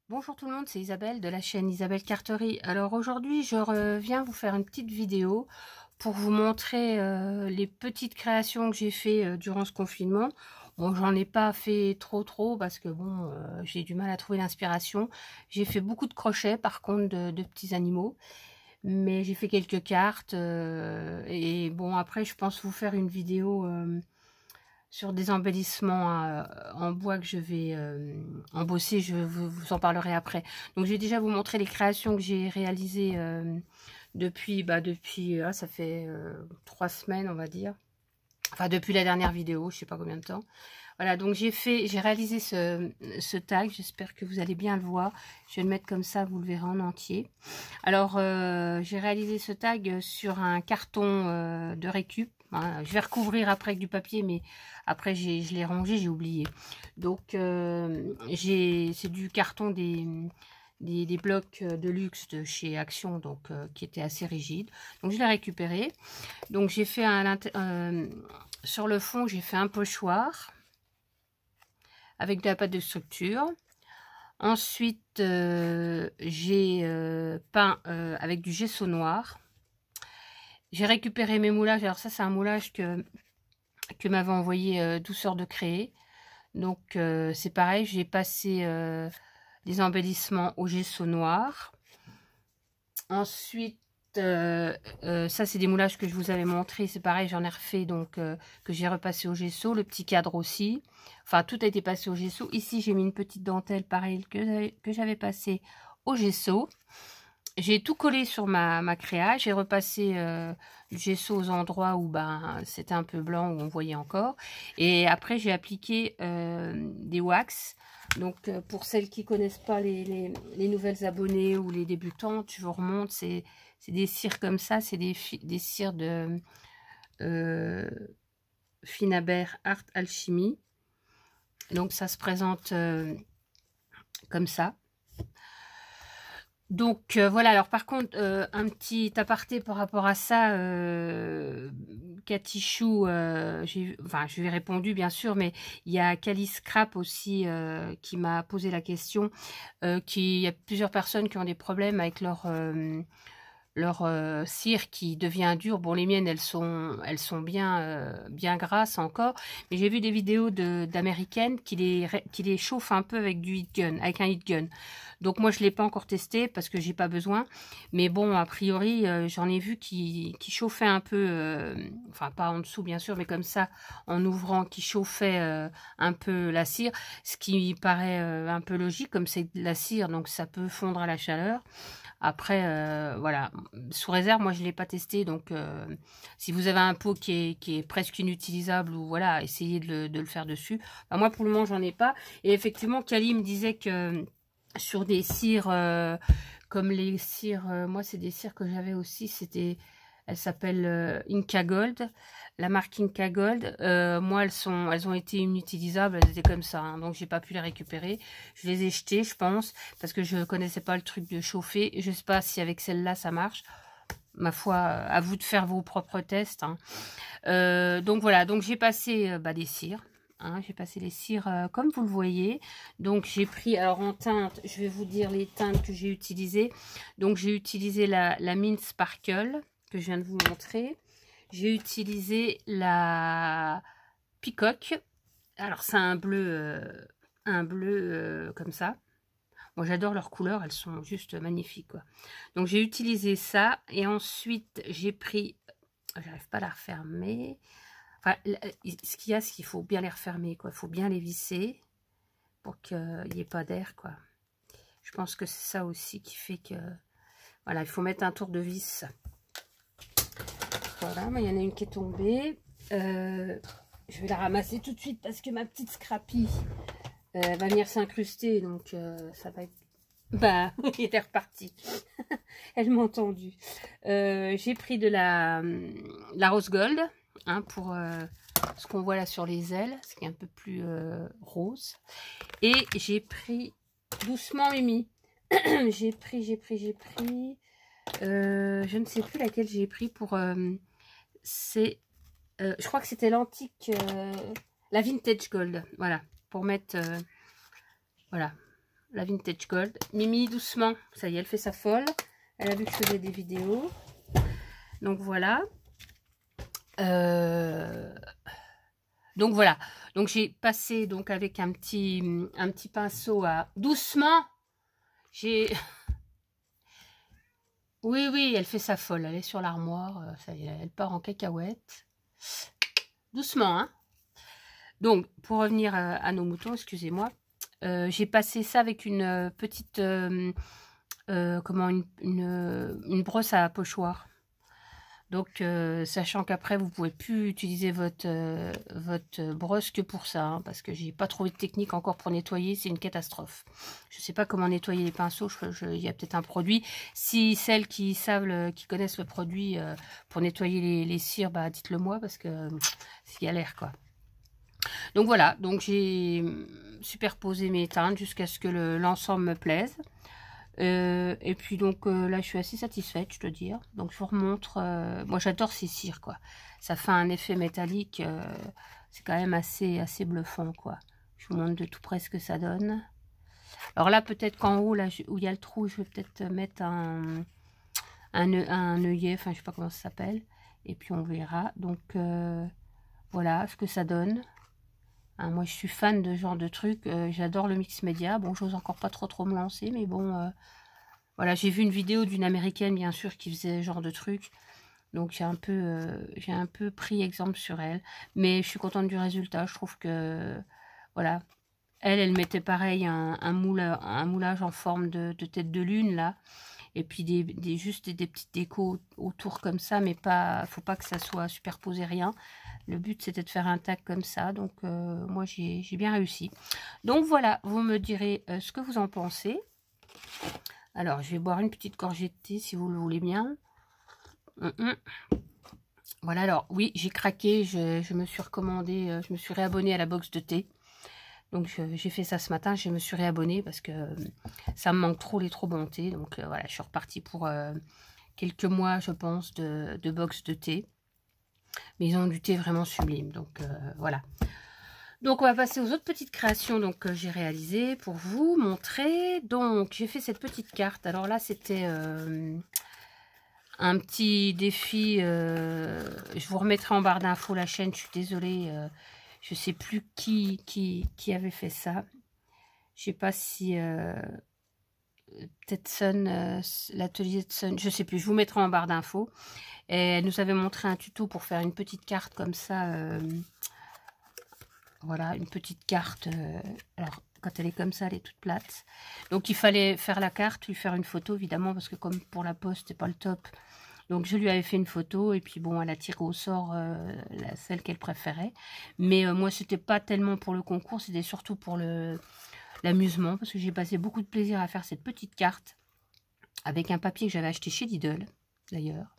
Bonjour tout le monde, c'est Isabelle de la chaîne Isabelle Carterie. Alors aujourd'hui, je reviens vous faire une petite vidéo pour vous montrer les petites créations que j'ai fait durant ce confinement. Bon, j'en ai pas fait trop parce que bon, j'ai du mal à trouver l'inspiration. J'ai fait beaucoup de crochets par contre de petits animaux, mais j'ai fait quelques cartes et bon après je pense vous faire une vidéo sur des embellissements en bois que je vais embosser, je vous en parlerai après. Donc je vais déjà vous montrer les créations que j'ai réalisées depuis, ça fait 3 semaines on va dire. Enfin depuis la dernière vidéo, je sais pas combien de temps. Voilà, donc j'ai réalisé ce tag, j'espère que vous allez bien le voir. Je vais le mettre comme ça, vous le verrez en entier. Alors, j'ai réalisé ce tag sur un carton de récup. Hein. Je vais recouvrir après avec du papier, mais après je l'ai rangé, j'ai oublié. Donc, c'est du carton des blocs de luxe de chez Action, donc qui était assez rigide. Donc, je l'ai récupéré. Donc, j'ai fait sur le fond, j'ai fait un pochoir avec de la pâte de structure. Ensuite, j'ai peint avec du gesso noir. J'ai récupéré mes moulages. Alors ça, c'est un moulage que m'avait envoyé Douceur de Créer. Donc, c'est pareil, j'ai passé des embellissements au gesso noir. Ensuite, ça, c'est des moulages que je vous avais montré. C'est pareil, j'en ai refait, donc que j'ai repassé au gesso. Le petit cadre aussi. Enfin, tout a été passé au gesso. Ici, j'ai mis une petite dentelle, pareil, que j'avais passé au gesso. J'ai tout collé sur ma créa. J'ai repassé du gesso aux endroits où ben, c'était un peu blanc, où on voyait encore. Et après, j'ai appliqué des wax. Donc, pour celles qui connaissent pas les nouvelles abonnées ou les débutantes, je vous remonte, c'est des cires comme ça. C'est des cires de Finabert Art Alchimie. Donc, ça se présente comme ça. Donc voilà, alors par contre, un petit aparté par rapport à ça, Cathy Chou, je lui ai répondu bien sûr, mais il y a Cali Scrap aussi qui m'a posé la question, qu'il y a plusieurs personnes qui ont des problèmes avec leur cire qui devient dure. Bon, les miennes, elles sont bien grasses encore, mais j'ai vu des vidéos d'américaines qui les chauffent un peu avec du heat gun, avec un heat gun. Donc moi, je l'ai pas encore testé parce que j'ai pas besoin. Mais bon, a priori, j'en ai vu qui chauffaient un peu, enfin pas en dessous bien sûr, mais comme ça, en ouvrant, qui chauffait un peu la cire, ce qui paraît un peu logique, comme c'est de la cire, donc ça peut fondre à la chaleur. Après, voilà, sous réserve, moi je ne l'ai pas testé, donc si vous avez un pot qui est presque inutilisable, ou voilà, essayez de le faire dessus. Enfin, moi pour le moment, j'en ai pas. Et effectivement, Kali me disait que sur des cires, comme les cires, moi c'est des cires que j'avais aussi, elles s'appellent Inca Gold, la marque Inca Gold. Moi elles ont été inutilisables, elles étaient comme ça, hein, donc j'ai pas pu les récupérer. Je les ai jetées, je pense, parce que je connaissais pas le truc de chauffer. Je sais pas si avec celle-là ça marche. Ma foi, à vous de faire vos propres tests. Hein. Donc voilà, donc j'ai passé des cires. Hein, j'ai passé les cires comme vous le voyez. Donc j'ai pris, alors en teinte, je vais vous dire les teintes que j'ai utilisées. Donc j'ai utilisé la Mint Sparkle que je viens de vous montrer. J'ai utilisé la Peacock. Alors c'est un bleu comme ça. Moi j'adore leurs couleurs, elles sont juste magnifiques quoi. Donc j'ai utilisé ça et ensuite j'ai pris, j'arrive pas à la refermer. Enfin, ce qu'il y a, c'est qu'il faut bien les refermer, quoi. Il faut bien les visser pour qu'il n'y ait pas d'air, quoi. Je pense que c'est ça aussi qui fait que... Voilà, il faut mettre un tour de vis. Voilà, mais il y en a une qui est tombée. Je vais la ramasser tout de suite parce que ma petite Scrappy va venir s'incruster. Donc, ça va être... Bah, il était reparti. Elle m'a entendu. J'ai pris de la rose gold, hein, pour... ce qu'on voit là sur les ailes, ce qui est un peu plus rose. Et j'ai pris doucement Mimi. j'ai pris. Je ne sais plus laquelle j'ai pris pour. Je crois que c'était l'antique, la vintage gold. Voilà, pour mettre. Voilà, la Vintage Gold. Mimi, doucement. Ça y est, elle fait sa folle. Elle a vu que je faisais des vidéos. Donc voilà. Donc voilà. Donc j'ai passé donc avec un petit pinceau à... Doucement. J'ai... Oui, oui, elle fait sa folle. Elle est sur l'armoire. Ça y est, elle part en cacahuète. Doucement, hein. Donc, pour revenir à nos moutons, excusez-moi. J'ai passé ça avec une petite... comment une brosse à pochoir. Donc, sachant qu'après, vous ne pouvez plus utiliser votre brosse que pour ça, hein, parce que j'ai pas trouvé de technique encore pour nettoyer, c'est une catastrophe. Je ne sais pas comment nettoyer les pinceaux, il y a peut-être un produit. Si celles qui savent, qui connaissent le produit pour nettoyer les cires, bah, dites-le moi, parce que c'est galère, quoi. Donc voilà, donc j'ai superposé mes teintes jusqu'à ce que l'ensemble me plaise. Et puis donc là je suis assez satisfaite, je dois dire. Donc je vous remontre, moi j'adore ces cires, quoi. Ça fait un effet métallique, c'est quand même assez bluffant, quoi. Je vous montre de tout près ce que ça donne. Alors là peut-être qu'en haut, là où il y a le trou, je vais peut-être mettre un œillet, enfin je sais pas comment ça s'appelle. Et puis on verra. Donc voilà ce que ça donne. Hein, moi je suis fan de ce genre de truc, j'adore le mix média. Bon, j'ose encore pas trop me lancer, mais bon, voilà, j'ai vu une vidéo d'une américaine bien sûr qui faisait ce genre de truc, donc j'ai un peu pris exemple sur elle, mais je suis contente du résultat. Je trouve que voilà, elle mettait pareil un moulage en forme de tête de lune là, et puis juste des petites décos autour comme ça, mais pas, faut pas que ça soit superposé rien. Le but c'était de faire un tag comme ça, donc moi j'ai bien réussi. Donc voilà, vous me direz ce que vous en pensez. Alors je vais boire une petite gorgée de thé si vous le voulez bien. Voilà, alors oui, j'ai craqué, je me suis recommandé, je me suis réabonnée à la box de thé. Donc j'ai fait ça ce matin, je me suis réabonnée parce que ça me manque trop les trop bons thés. Donc voilà, je suis repartie pour quelques mois, je pense, de box de thé. Mais ils ont du thé vraiment sublime, donc voilà. Donc on va passer aux autres petites créations donc que j'ai réalisées pour vous montrer. Donc j'ai fait cette petite carte. Alors là c'était un petit défi. Je vous remettrai en barre d'infos la chaîne. Je suis désolée. Je sais plus qui avait fait ça. Je sais pas si peut-être Sun, l'atelier de Sun, je sais plus. Je vous mettrai en barre d'infos. Et elle nous avait montré un tuto pour faire une petite carte comme ça. Voilà, une petite carte. Alors, quand elle est comme ça, elle est toute plate. Donc, il fallait faire la carte, lui faire une photo, évidemment, parce que comme pour la poste, c'est pas le top. Donc, je lui avais fait une photo, et puis bon, elle a tiré au sort celle qu'elle préférait. Mais moi, c'était pas tellement pour le concours, c'était surtout pour l'amusement, parce que j'ai passé beaucoup de plaisir à faire cette petite carte, avec un papier que j'avais acheté chez Lidl, d'ailleurs.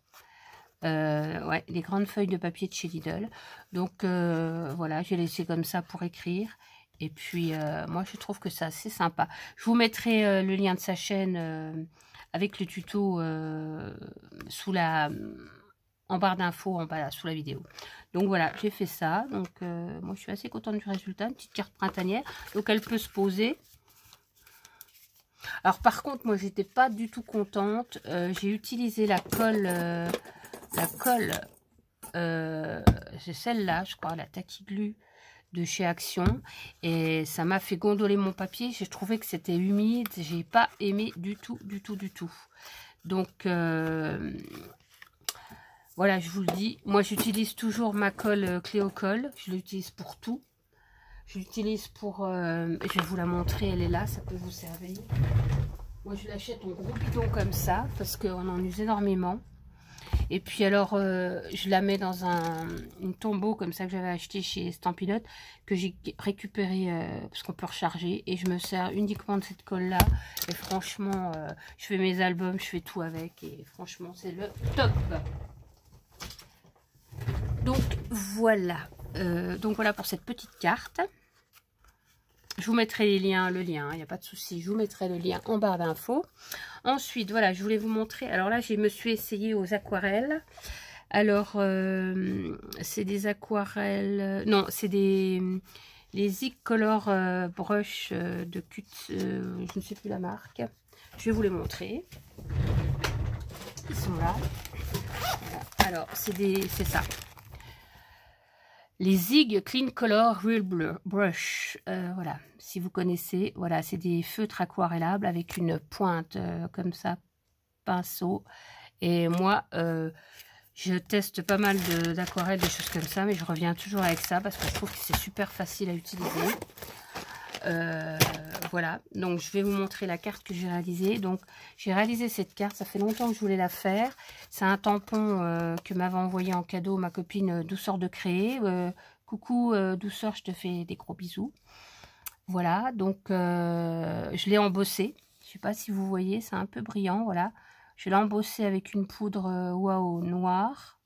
Ouais, les grandes feuilles de papier de chez Lidl. Donc voilà, j'ai laissé comme ça pour écrire. Et puis moi je trouve que c'est assez sympa. Je vous mettrai le lien de sa chaîne avec le tuto en barre d'infos en bas là, sous la vidéo. Donc voilà, j'ai fait ça. Donc moi je suis assez contente du résultat. Une petite carte printanière. Donc elle peut se poser. Alors par contre moi j'étais pas du tout contente. J'ai utilisé la colle. C'est celle-là, je crois, la Tacky Glue de chez Action. Et ça m'a fait gondoler mon papier. J'ai trouvé que c'était humide. J'ai pas aimé du tout. Donc, voilà, je vous le dis. Moi, j'utilise toujours ma colle Cléocol. Je l'utilise pour tout. Je l'utilise pour... je vais vous la montrer, elle est là, ça peut vous servir. Moi, je l'achète en gros bidon comme ça, parce qu'on en use énormément. Et puis alors, je la mets dans une tombeau comme ça que j'avais acheté chez Stampin' Up, que j'ai récupéré parce qu'on peut recharger. Et je me sers uniquement de cette colle-là. Et franchement, je fais mes albums, je fais tout avec. Et franchement, c'est le top. Donc voilà. Donc voilà pour cette petite carte. Je vous mettrai le lien, il n'y a pas de souci. Je vous mettrai le lien en barre d'infos. Ensuite, voilà, je voulais vous montrer. Alors là, je me suis essayée aux aquarelles. Alors, c'est des aquarelles... non, c'est des les Zig Color Brush de Cut, je ne sais plus la marque. Je vais vous les montrer. Ils sont là. Voilà. Alors, c'est ça. Les Zig Clean Color Real Brush. Voilà, si vous connaissez, voilà, c'est des feutres aquarellables avec une pointe comme ça, pinceau. Et moi, je teste pas mal d'aquarelles, des choses comme ça, mais je reviens toujours avec ça parce que je trouve que c'est super facile à utiliser. Voilà, donc je vais vous montrer la carte que j'ai réalisée. Donc j'ai réalisé cette carte, ça fait longtemps que je voulais la faire. C'est un tampon que m'avait envoyé en cadeau ma copine Douceur de Créer. Coucou Douceur, je te fais des gros bisous. Voilà, donc je l'ai embossé. Je sais pas si vous voyez, c'est un peu brillant, voilà. Je l'ai embossé avec une poudre Wow noire.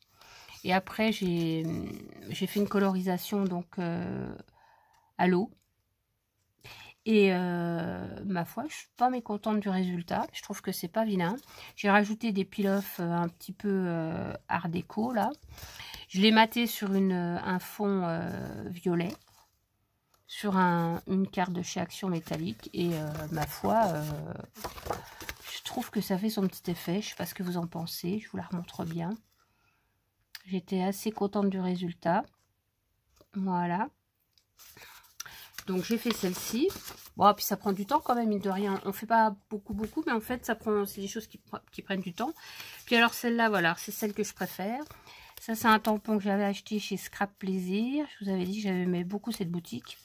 Et après j'ai fait une colorisation donc à l'eau. Et ma foi, je suis pas mécontente du résultat. Je trouve que c'est pas vilain. J'ai rajouté des peel-off un petit peu art déco là. Je l'ai maté sur un fond violet, sur une carte de chez Action métallique. Et ma foi, je trouve que ça fait son petit effet. Je sais pas ce que vous en pensez. Je vous la remontre bien. J'étais assez contente du résultat. Voilà. Donc j'ai fait celle-ci. Bon, puis ça prend du temps quand même, mine de rien. On fait pas beaucoup, mais en fait, c'est des choses qui prennent du temps. Puis alors celle-là, voilà, c'est celle que je préfère. Ça, c'est un tampon que j'avais acheté chez Scrap Plaisir. Je vous avais dit que j'aimais beaucoup cette boutique.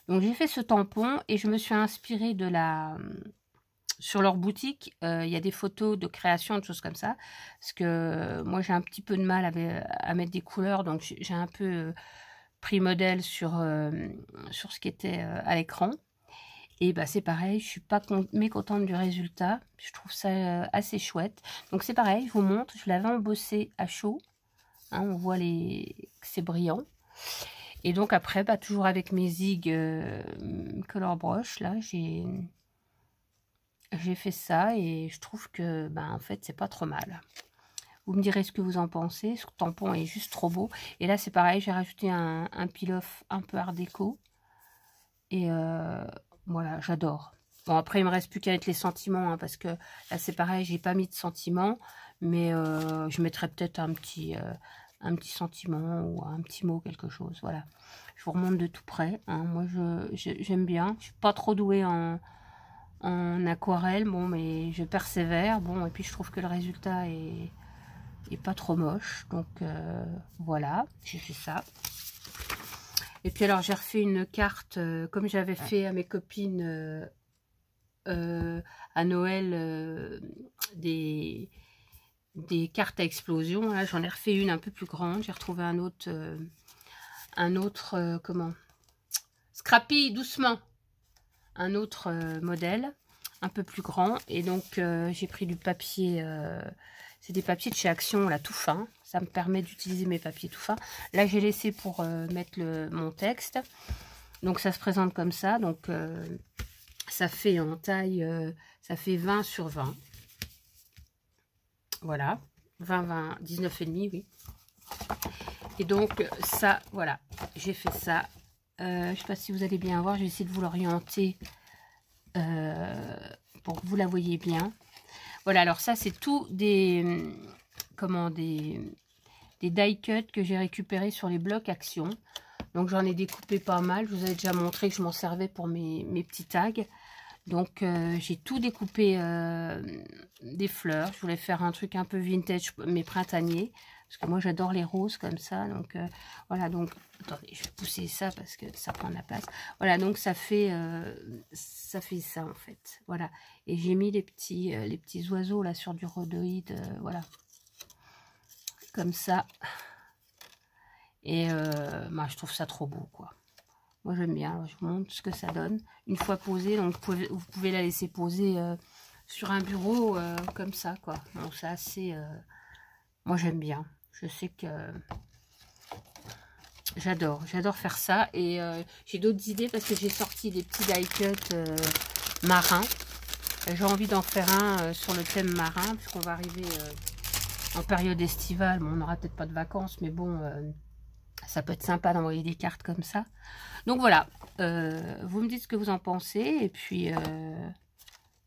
Donc j'ai fait ce tampon et je me suis inspirée de sur leur boutique. Il y a des photos de création, de choses comme ça. Parce que moi, j'ai un petit peu de mal à mettre des couleurs. Donc j'ai un peu pris modèle sur ce qui était à l'écran. Et bah c'est pareil, je suis pas mécontente du résultat. Je trouve ça assez chouette. Donc c'est pareil, je vous montre, je l'avais embossé à chaud. Hein, on voit que c'est brillant. Et donc après, bah, toujours avec mes Zig Color Brush, là, j'ai fait ça et je trouve que bah, en fait c'est pas trop mal. Vous me direz ce que vous en pensez. Ce tampon est juste trop beau. Et là, c'est pareil, j'ai rajouté un peel-off un peu art déco. Et voilà, j'adore. Bon, après, il me reste plus qu'à mettre les sentiments. Hein, parce que là, c'est pareil, j'ai pas mis de sentiments. Mais je mettrai peut-être un petit sentiment ou un petit mot, quelque chose. Voilà. Je vous remonte de tout près. Hein. Moi, j'aime bien. Je suis pas trop douée en aquarelle. Bon, mais je persévère. Bon, et puis je trouve que le résultat est pas trop moche, donc voilà, j'ai fait ça. Et puis alors j'ai refait une carte comme j'avais fait à mes copines à Noël, des cartes à explosion. Là j'en ai refait une un peu plus grande. J'ai retrouvé un autre comment, Scrappy doucement, un autre modèle un peu plus grand. Et donc j'ai pris du papier. C'est des papiers de chez Action, là, tout fin. Ça me permet d'utiliser mes papiers tout fins. Là, j'ai laissé pour mettre mon texte. Donc, ça se présente comme ça. Donc, ça fait en taille, ça fait 20 sur 20. Voilà. 20, 19,5, oui. Et donc, ça, voilà. J'ai fait ça. Je ne sais pas si vous allez bien voir. Je vais essayer de vous l'orienter pour que vous la voyez bien. Voilà, alors ça, c'est tout des die cuts que j'ai récupérés sur les blocs Action. Donc, j'en ai découpé pas mal. Je vous avais déjà montré que je m'en servais pour mes petits tags. Donc, j'ai tout découpé des fleurs. Je voulais faire un truc un peu vintage, mais printanier. Parce que moi, j'adore les roses comme ça. Donc, voilà. Donc, attendez, je vais pousser ça parce que ça prend de la place. Voilà, donc ça fait ça, en fait. Voilà. Et j'ai mis les petits oiseaux, là, sur du rhodoïde. Voilà. Comme ça. Et bah, je trouve ça trop beau, quoi. Moi, j'aime bien. Alors, je vous montre ce que ça donne. Une fois posée, donc vous pouvez la laisser poser sur un bureau comme ça, quoi. Donc, c'est assez... moi, j'aime bien. Je sais que j'adore faire ça. Et j'ai d'autres idées parce que j'ai sorti des petits die cuts marins. J'ai envie d'en faire un sur le thème marin, puisqu'on va arriver en période estivale. Bon, on n'aura peut-être pas de vacances, mais bon, Ça peut être sympa d'envoyer des cartes comme ça. Donc voilà, vous me dites ce que vous en pensez. Et puis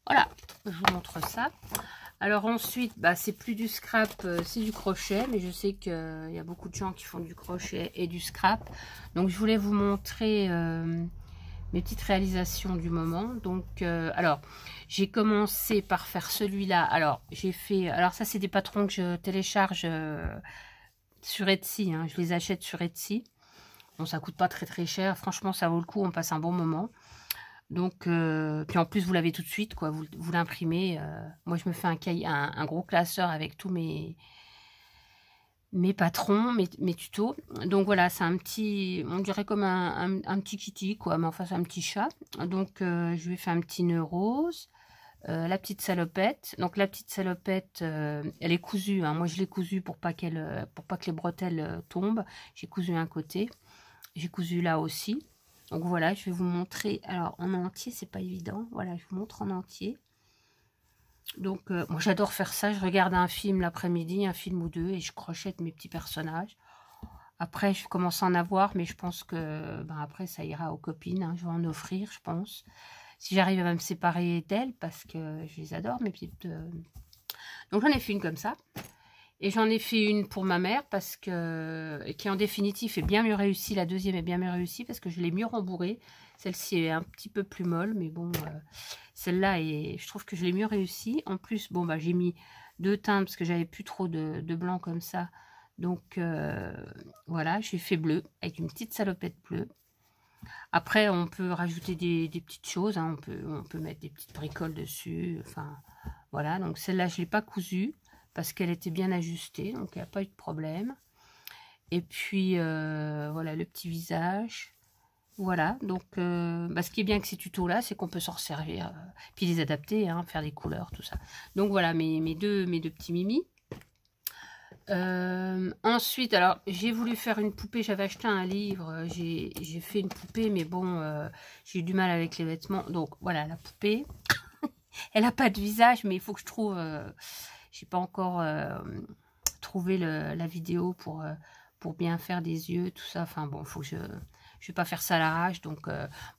voilà, je vous montre ça. Alors ensuite, bah, c'est plus du scrap, c'est du crochet. Mais je sais qu'il y a beaucoup de gens qui font du crochet et du scrap. Donc je voulais vous montrer mes petites réalisations du moment. Donc alors, j'ai commencé par faire celui-là. Alors j'ai fait, alors ça c'est des patrons que je télécharge sur Etsy, hein. Je les achète sur Etsy. Bon, ça coûte pas très cher. Franchement, ça vaut le coup. On passe un bon moment. Donc, puis en plus, vous l'avez tout de suite, quoi. Vous l'imprimez. Moi, je me fais un gros classeur avec tous mes patrons, mes tutos. Donc voilà, c'est un petit, on dirait comme un petit kitty, quoi. Mais enfin, c'est un petit chat. Donc, je lui ai fait un petit nœud rose. La petite salopette. Donc, la petite salopette, elle est cousue, hein. Moi, je l'ai cousue pour pas que les bretelles tombent. J'ai cousu un côté. J'ai cousu là aussi. Donc voilà, je vais vous montrer. Alors en entier, c'est pas évident. Voilà, je vous montre en entier. Donc moi j'adore faire ça. Je regarde un film l'après-midi, un film ou deux, et je crochette mes petits personnages. Après, je commence à en avoir, mais je pense que après ça ira aux copines, hein. Je vais en offrir, je pense. Si j'arrive à me séparer d'elles, parce que je les adore, mes petites. Donc j'en ai fait une comme ça. Et j'en ai fait une pour ma mère parce que qui en définitive est bien mieux réussie. La deuxième est bien mieux réussie parce que je l'ai mieux rembourrée. Celle-ci est un petit peu plus molle, mais bon, celle-là je trouve que je l'ai mieux réussie. En plus, bon bah j'ai mis 2 teintes parce que j'avais plus trop de blanc comme ça. Donc voilà, j'ai fait bleu avec une petite salopette bleue. Après, on peut rajouter des petites choses, hein. On peut mettre des petites bricoles dessus. Enfin, voilà. Donc celle-là, je ne l'ai pas cousue parce qu'elle était bien ajustée, donc il n'y a pas eu de problème. Et puis, voilà, le petit visage. Voilà, donc ce qui est bien avec ces tutos-là, c'est qu'on peut s'en servir, puis les adapter, hein, faire des couleurs, tout ça. Donc voilà, mes deux petits mimis. Ensuite, alors, j'ai voulu faire une poupée. J'avais acheté un livre. J'ai fait une poupée, mais bon, j'ai eu du mal avec les vêtements. Donc, voilà, la poupée. Elle n'a pas de visage, mais il faut que je trouve... j'ai pas encore trouvé la vidéo pour bien faire des yeux, tout ça. Enfin, bon, faut que je vais pas faire ça à l'arrache. Donc,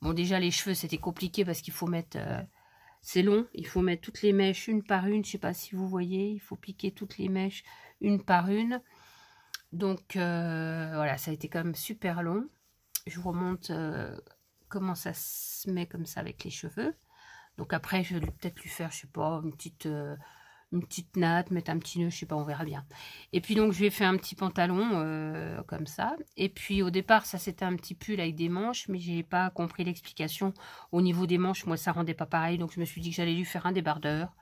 bon, déjà, les cheveux, c'était compliqué parce qu'il faut mettre... c'est long. Il faut mettre toutes les mèches une par une. Je sais pas si vous voyez. Il faut piquer toutes les mèches une par une. Donc voilà, ça a été quand même super long. Je vous remonte comment ça se met comme ça avec les cheveux. Donc après, je vais peut-être lui faire, je sais pas, une petite natte, mettre un petit nœud, je sais pas, on verra bien. Et puis donc, je lui ai fait un petit pantalon comme ça. Et puis au départ, ça c'était un petit pull avec des manches, mais j'ai pas compris l'explication. Au niveau des manches, moi, ça rendait pas pareil. Donc je me suis dit que j'allais lui faire un débardeur.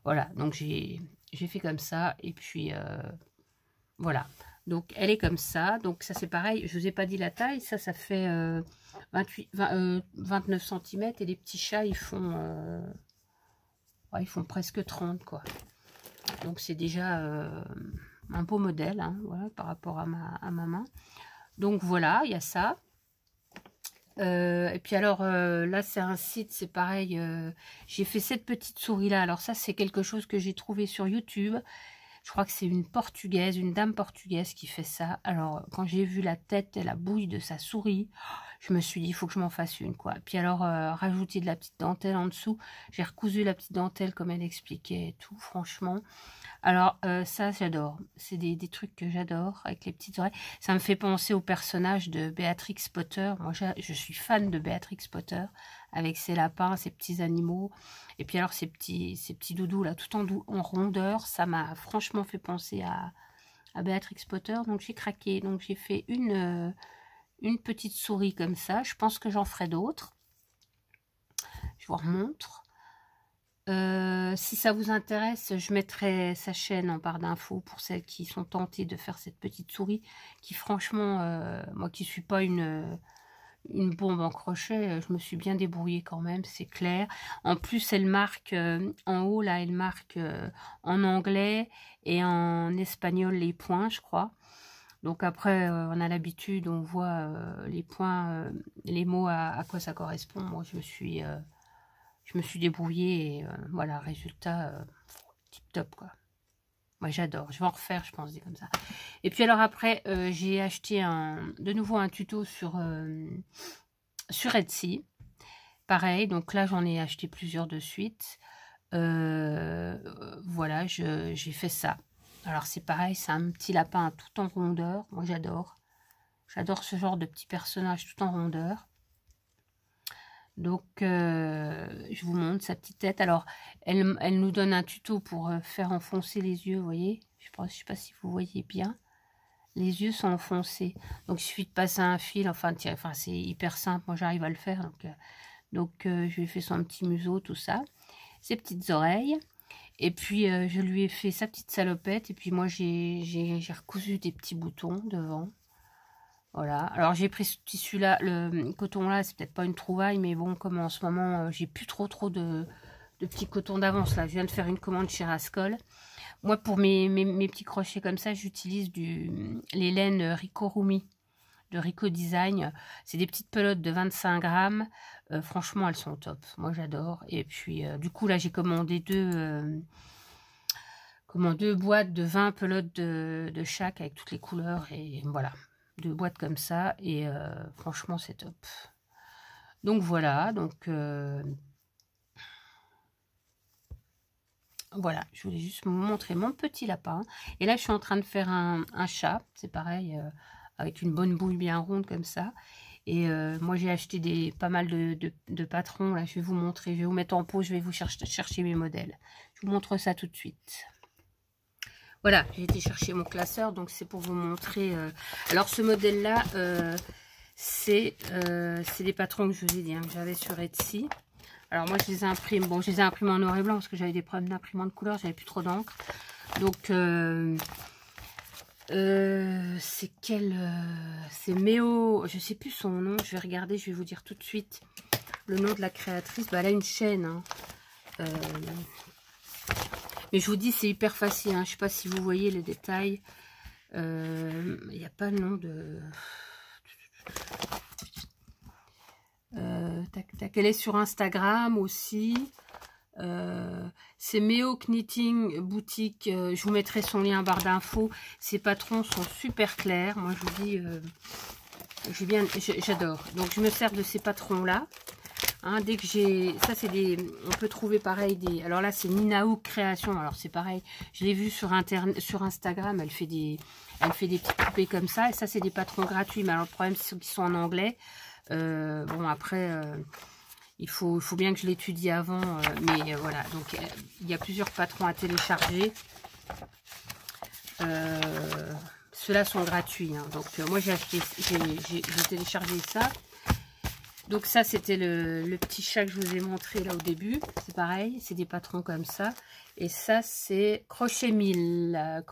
Voilà, donc j'ai fait comme ça. Et puis voilà. Donc, elle est comme ça. Donc, ça, c'est pareil. Je ne vous ai pas dit la taille. Ça fait 29 cm. Et les petits chats, ouais, ils font presque 30, quoi. Donc, c'est déjà un beau modèle, hein, voilà, par rapport à ma main. Donc, voilà, il y a ça. Et puis, alors, là, c'est un site, c'est pareil. J'ai fait cette petite souris-là. Alors, ça, c'est quelque chose que j'ai trouvé sur YouTube. Je crois que c'est une portugaise, une dame portugaise qui fait ça. Alors, quand j'ai vu la tête et la bouille de sa souris, je me suis dit, il faut que je m'en fasse une, quoi. Puis alors, rajouter de la petite dentelle en dessous. J'ai recousu la petite dentelle comme elle expliquait et tout, franchement. Alors, ça, j'adore. C'est des trucs que j'adore, avec les petites oreilles. Ça me fait penser au personnage de Béatrix Potter. Moi, je suis fan de Béatrix Potter, avec ses lapins, ses petits animaux. Et puis alors, ces petits doudous, là, tout en rondeur, ça m'a franchement fait penser à Béatrix Potter. Donc, j'ai craqué. Donc, j'ai fait une petite souris comme ça. Je pense que j'en ferai d'autres. Je vous remontre. Si ça vous intéresse, je mettrai sa chaîne en barre d'infos pour celles qui sont tentées de faire cette petite souris qui franchement, moi qui suis pas une bombe en crochet, je me suis bien débrouillée quand même, c'est clair. En plus, elle marque en haut, là, elle marque en anglais et en espagnol les points, je crois. Donc après, on a l'habitude, on voit les points, les mots à quoi ça correspond. Moi, je me suis débrouillée et voilà, résultat tip top, quoi. Moi, j'adore. Je vais en refaire, je pense, des comme ça. Et puis, alors après, j'ai acheté de nouveau un tuto sur Etsy. Pareil, donc là, j'en ai acheté plusieurs de suite. Voilà, j'ai fait ça. Alors, c'est pareil, c'est un petit lapin tout en rondeur. Moi, j'adore. J'adore ce genre de petit personnage tout en rondeur. Donc, je vous montre sa petite tête. Alors, elle nous donne un tuto pour faire enfoncer les yeux, vous voyez. Je ne sais pas si vous voyez bien. Les yeux sont enfoncés. Donc, il suffit de passer un fil. Enfin, c'est hyper simple. Moi, j'arrive à le faire. Donc je lui ai fait son petit museau, tout ça. Ses petites oreilles. Et puis, je lui ai fait sa petite salopette. Et puis, moi, j'ai recousu des petits boutons devant. Voilà. Alors, j'ai pris ce tissu-là, le coton-là, c'est peut-être pas une trouvaille, mais bon, comme en ce moment, j'ai plus trop de petits cotons d'avance, là. Je viens de faire une commande chez Rascol. Moi, pour mes petits crochets comme ça, j'utilise les laines Ricorumi de Rico Design. C'est des petites pelotes de 25 grammes. Franchement, elles sont top. Moi, j'adore. Et puis, du coup, là, j'ai commandé deux boîtes de 20 pelotes de chaque avec toutes les couleurs. Et voilà. 2 boîtes comme ça et franchement c'est top. Donc voilà, donc voilà, je voulais juste vous montrer mon petit lapin. Et là je suis en train de faire un chat, c'est pareil, avec une bonne bouille bien ronde comme ça. Et moi j'ai acheté pas mal de patrons, là je vais vous montrer, je vais vous mettre en pause, je vais vous chercher mes modèles. Je vous montre ça tout de suite. Voilà, j'ai été chercher mon classeur, donc c'est pour vous montrer. Alors ce modèle-là, c'est des patrons que je vous ai dit, hein, que j'avais sur Etsy. Alors moi je les imprime, bon je les ai imprimés en noir et blanc parce que j'avais des problèmes d'imprimante de couleur, j'avais plus trop d'encre. Donc c'est Méo, je sais plus son nom, je vais regarder, je vais vous dire tout de suite le nom de la créatrice. Bah, elle a une chaîne, hein. Mais je vous dis, c'est hyper facile. Hein. Je ne sais pas si vous voyez les détails. Il n'y a pas le nom de... Elle est sur Instagram aussi. C'est Méo Knitting Boutique. Je vous mettrai son lien en barre d'infos. Ces patrons sont super clairs. Moi, je vous dis, j'adore. Donc, je me sers de ces patrons-là. Hein, dès que j'ai... Ça, c'est des... On peut trouver pareil des... Alors là, c'est Ninaou Création. Alors, c'est pareil. Je l'ai vu sur Instagram. Elle fait des petites poupées comme ça. Et ça, c'est des patrons gratuits. Mais alors, le problème, c'est qu'ils sont en anglais. Bon, après... il faut bien que je l'étudie avant. Mais voilà. Donc, il y a plusieurs patrons à télécharger. Ceux-là sont gratuits. Hein. Donc, moi, j'ai téléchargé ça. Donc ça, c'était le petit chat que je vous ai montré là au début. C'est pareil, c'est des patrons comme ça. Et ça, c'est Crochet Millie. Alors,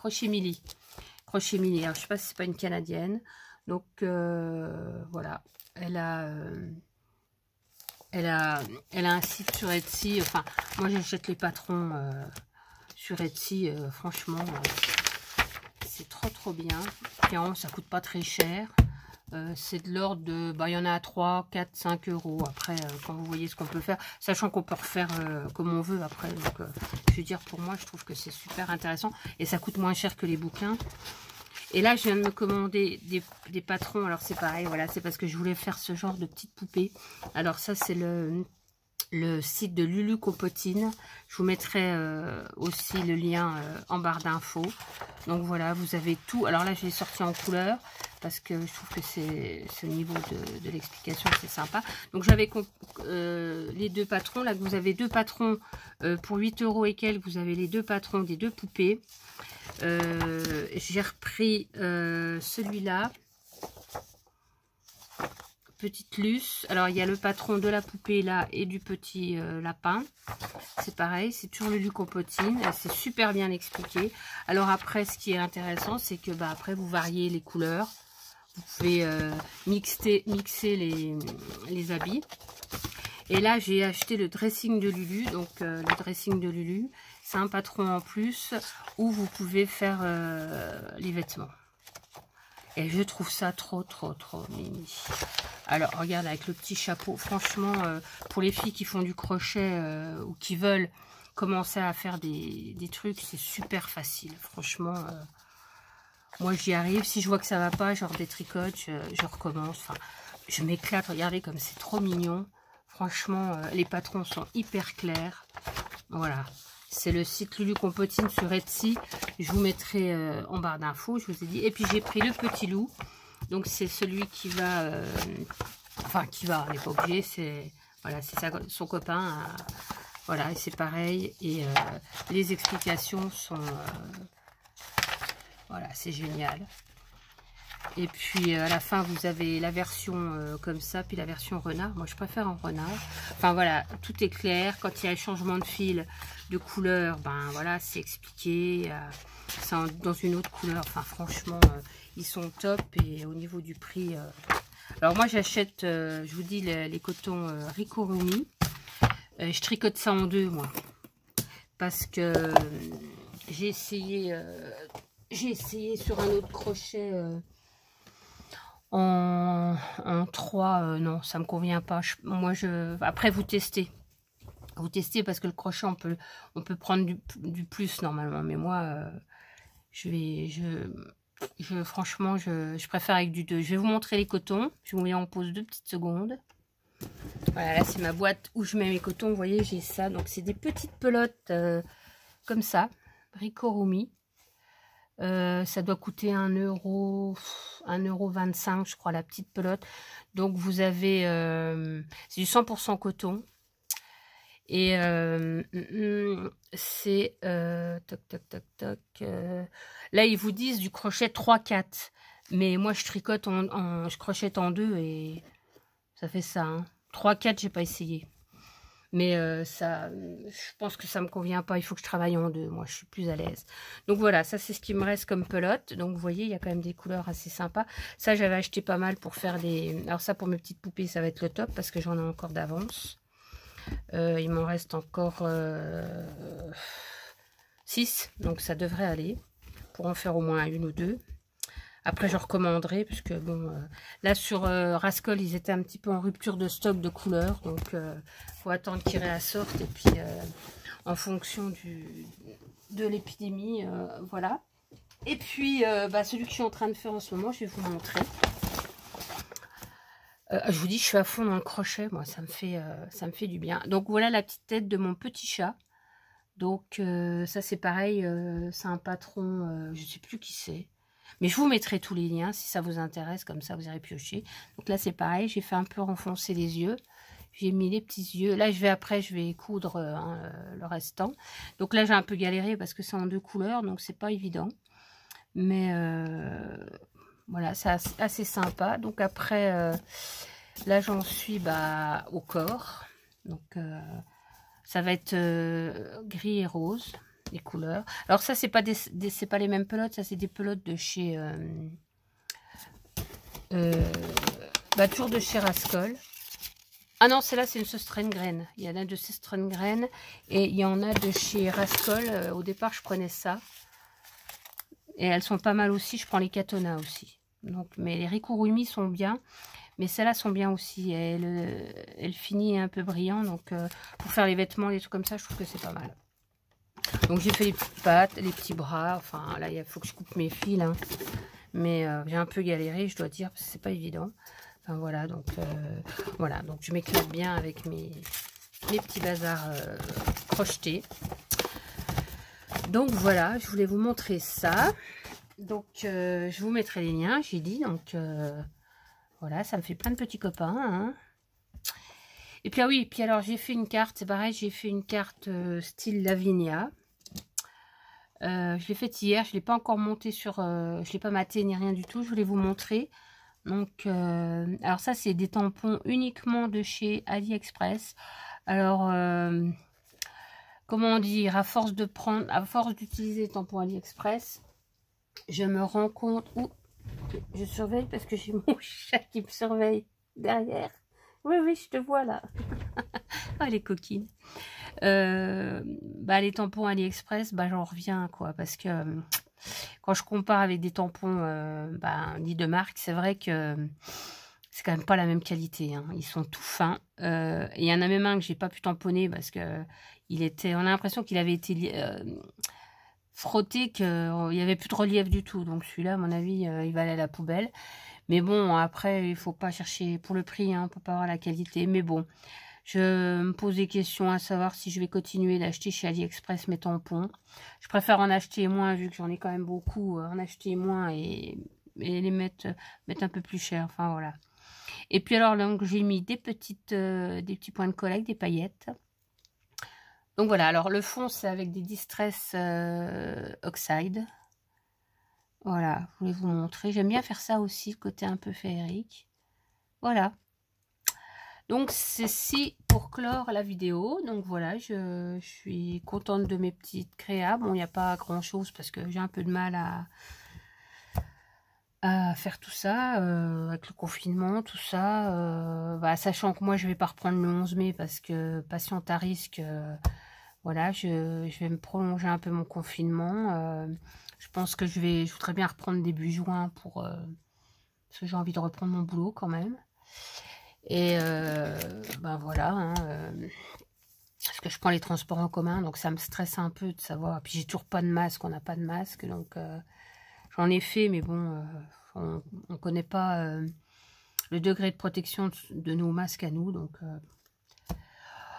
je sais pas si c'est pas une Canadienne. Donc, voilà. Elle a un site sur Etsy. Enfin, moi, j'achète les patrons sur Etsy. Franchement, c'est trop bien. Et ça coûte pas très cher. C'est de l'ordre de... Bah, il y en a à 3, 4, 5 euros. Après, quand vous voyez ce qu'on peut faire, sachant qu'on peut refaire comme on veut après. Donc, je veux dire, pour moi, je trouve que c'est super intéressant. Et ça coûte moins cher que les bouquins. Et là, je viens de me commander des patrons. Alors, c'est pareil, voilà, c'est parce que je voulais faire ce genre de petites poupées. Alors, ça, c'est le site de Lulu Compotine. Je vous mettrai aussi le lien en barre d'infos. Donc voilà, vous avez tout. Alors là, je l'ai sorti en couleur parce que je trouve que c'est ce niveau de l'explication, c'est sympa. Donc j'avais les 2 patrons. Là, vous avez 2 patrons pour 8 € et quelques. Vous avez les 2 patrons des 2 poupées. J'ai repris celui-là. Petite luce. Alors, il y a le patron de la poupée là et du petit lapin. C'est pareil, c'est toujours Lulu Compotine. C'est super bien expliqué. Alors après, ce qui est intéressant, c'est que après, vous variez les couleurs. Vous pouvez mixer les habits. Et là, j'ai acheté le dressing de Lulu. Donc, le dressing de Lulu, c'est un patron en plus où vous pouvez faire les vêtements. Et je trouve ça trop mimi. Alors, regarde, avec le petit chapeau. Franchement, pour les filles qui font du crochet ou qui veulent commencer à faire des trucs, c'est super facile. Franchement, moi j'y arrive. Si je vois que ça va pas, genre des tricots, je recommence. Enfin, je m'éclate. Regardez comme c'est trop mignon. Franchement, les patrons sont hyper clairs. Voilà. C'est le site Lulu Compotine sur Etsy. Je vous mettrai en barre d'infos, je vous ai dit. Et puis j'ai pris le petit loup. Donc c'est celui qui va... enfin, qui va, on n'est pas obligé. C'est voilà, c'est son copain. Voilà, et c'est pareil. Et les explications sont... voilà, c'est génial. Et puis à la fin, vous avez la version comme ça, puis la version renard. Moi, je préfère en renard. Enfin voilà, tout est clair. Quand il y a un changement de fil, de couleur, ben voilà, c'est expliqué. C'est dans une autre couleur. Enfin franchement, ils sont top. Et au niveau du prix... alors moi, j'achète, je vous dis, les cotons Ricorumi. Je tricote ça en deux, moi. Parce que j'ai essayé sur un autre crochet... en 3, non, ça me convient pas. Après, vous testez. Vous testez parce que le crochet, on peut prendre du plus normalement. Mais moi, franchement, je préfère avec du 2. Je vais vous montrer les cotons. Je vous mets en pause 2 petites secondes. Voilà, là, c'est ma boîte où je mets mes cotons. Vous voyez, j'ai ça. Donc, c'est des petites pelotes comme ça. Ricorumi. Ça doit coûter 1,25 €, je crois, la petite pelote. Donc vous avez c'est du 100% coton. Et c'est toc toc toc toc. Là ils vous disent du crochet 3-4. Mais moi je tricote je crochette en 2 et ça fait ça. Hein. 3-4, j'ai pas essayé. Mais ça, je pense que ça me convient pas. Il faut que je travaille en 2. Moi, je suis plus à l'aise. Donc voilà, ça c'est ce qui me reste comme pelote. Donc vous voyez, il y a quand même des couleurs assez sympas. Ça, j'avais acheté pas mal pour faire des... Alors ça, pour mes petites poupées, ça va être le top parce que j'en ai encore d'avance. Il m'en reste encore 6. Donc ça devrait aller pour en faire au moins 1 ou 2. Après, je recommanderai, parce que bon, là sur Rascol, ils étaient un petit peu en rupture de stock de couleurs. Donc, faut attendre qu'ils réassortent. Et puis, en fonction de l'épidémie, voilà. Et puis, celui que je suis en train de faire en ce moment, je vais vous montrer. Je vous dis, je suis à fond dans le crochet. Moi, ça me fait du bien. Donc, voilà la petite tête de mon petit chat. Donc, ça, c'est pareil. C'est un patron, je ne sais plus qui c'est. Mais je vous mettrai tous les liens si ça vous intéresse, comme ça vous irez piocher. Donc là c'est pareil, j'ai fait un peu renfoncer les yeux. J'ai mis les petits yeux. Là je vais coudre le restant. Donc là j'ai un peu galéré parce que c'est en 2 couleurs, donc c'est pas évident. Mais voilà, c'est assez sympa. Donc après, là j'en suis au corps. Donc ça va être gris et rose. Les couleurs. Alors ça c'est pas les mêmes pelotes, ça c'est des pelotes de chez toujours de chez Rascol. Ah non, celle-là c'est une Söstrengren. Il y en a de Söstrengren et il y en a de chez Rascol. Au départ je prenais ça. Et elles sont pas mal aussi, je prends les Katona aussi. Donc, mais les Ricorumi sont bien. Mais celles-là sont bien aussi. Elle finit un peu brillant. Donc pour faire les vêtements, les trucs comme ça, je trouve que c'est pas mal. Donc j'ai fait les petites pattes, les petits bras. Enfin là il faut que je coupe mes fils. Hein. Mais j'ai un peu galéré, je dois dire, parce que c'est pas évident. Enfin voilà, donc je m'éclate bien avec mes petits bazars crochetés. Donc voilà, je voulais vous montrer ça. Donc je vous mettrai les liens, j'ai dit. Donc voilà, ça me fait plein de petits copains. Hein. Et puis, ah oui, puis alors j'ai fait une carte, c'est pareil, j'ai fait une carte style Lavinia. Je l'ai faite hier, je ne l'ai pas encore montée je ne l'ai pas maté ni rien du tout, je voulais vous montrer. Donc, alors ça c'est des tampons uniquement de chez AliExpress. Alors, comment dire, à force d'utiliser les tampons AliExpress, je me rends compte, je surveille parce que j'ai mon chat qui me surveille derrière. Oui, je te vois là. Ah, les coquines. Les tampons AliExpress, j'en reviens, quoi. Parce que quand je compare avec des tampons dits de marque, c'est vrai que c'est quand même pas la même qualité, hein. Ils sont tout fins. Et il y en a même un que j'ai pas pu tamponner parce que on a l'impression qu'il avait été frotté, qu'il y avait plus de relief du tout. Donc celui-là, à mon avis, il va aller à la poubelle. Mais bon, après, il faut pas chercher pour le prix, hein, pour pas avoir la qualité. Mais bon, je me pose des questions à savoir si je vais continuer d'acheter chez AliExpress mes tampons. Je préfère en acheter moins, vu que j'en ai quand même beaucoup, en acheter moins et les mettre un peu plus cher. Enfin, voilà. Et puis alors, donc, j'ai mis des petits points de colle avec des paillettes. Donc voilà, alors le fond, c'est avec des Distress Oxide. Voilà, je voulais vous montrer. J'aime bien faire ça aussi, le côté un peu féerique. Voilà. Donc, ceci pour clore la vidéo. Donc voilà, je suis contente de mes petites créas. Bon, il n'y a pas grand-chose parce que j'ai un peu de mal à faire tout ça, avec le confinement, tout ça. Sachant que moi, je vais pas reprendre le 11 mai parce que patiente à risque, voilà, je vais me prolonger un peu mon confinement. Je pense que je voudrais bien reprendre début juin parce que j'ai envie de reprendre mon boulot quand même. Et voilà, hein, parce que je prends les transports en commun, donc ça me stresse un peu de savoir. Puis j'ai toujours pas de masque, on n'a pas de masque, donc j'en ai fait, mais bon, on ne connaît pas le degré de protection de nos masques à nous, donc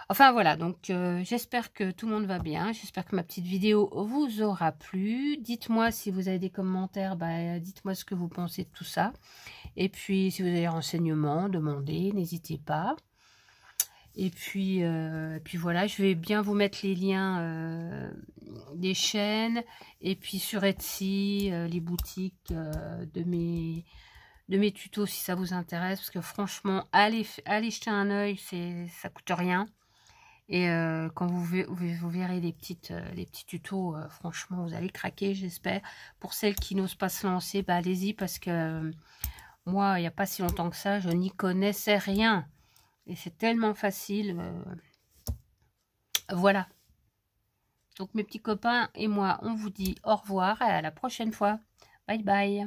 enfin voilà, donc j'espère que tout le monde va bien, j'espère que ma petite vidéo vous aura plu. Dites-moi si vous avez des commentaires, dites-moi ce que vous pensez de tout ça. Et puis si vous avez des renseignements, demandez, n'hésitez pas. Et puis voilà, je vais bien vous mettre les liens des chaînes. Et puis sur Etsy, les boutiques de mes tutos si ça vous intéresse. Parce que franchement, allez jeter un œil, ça coûte rien. Et quand vous verrez les petits tutos, franchement, vous allez craquer, j'espère. Pour celles qui n'osent pas se lancer, allez-y parce que moi, il n'y a pas si longtemps que ça, je n'y connaissais rien. Et c'est tellement facile. Voilà. Donc mes petits copains et moi, on vous dit au revoir et à la prochaine fois. Bye bye.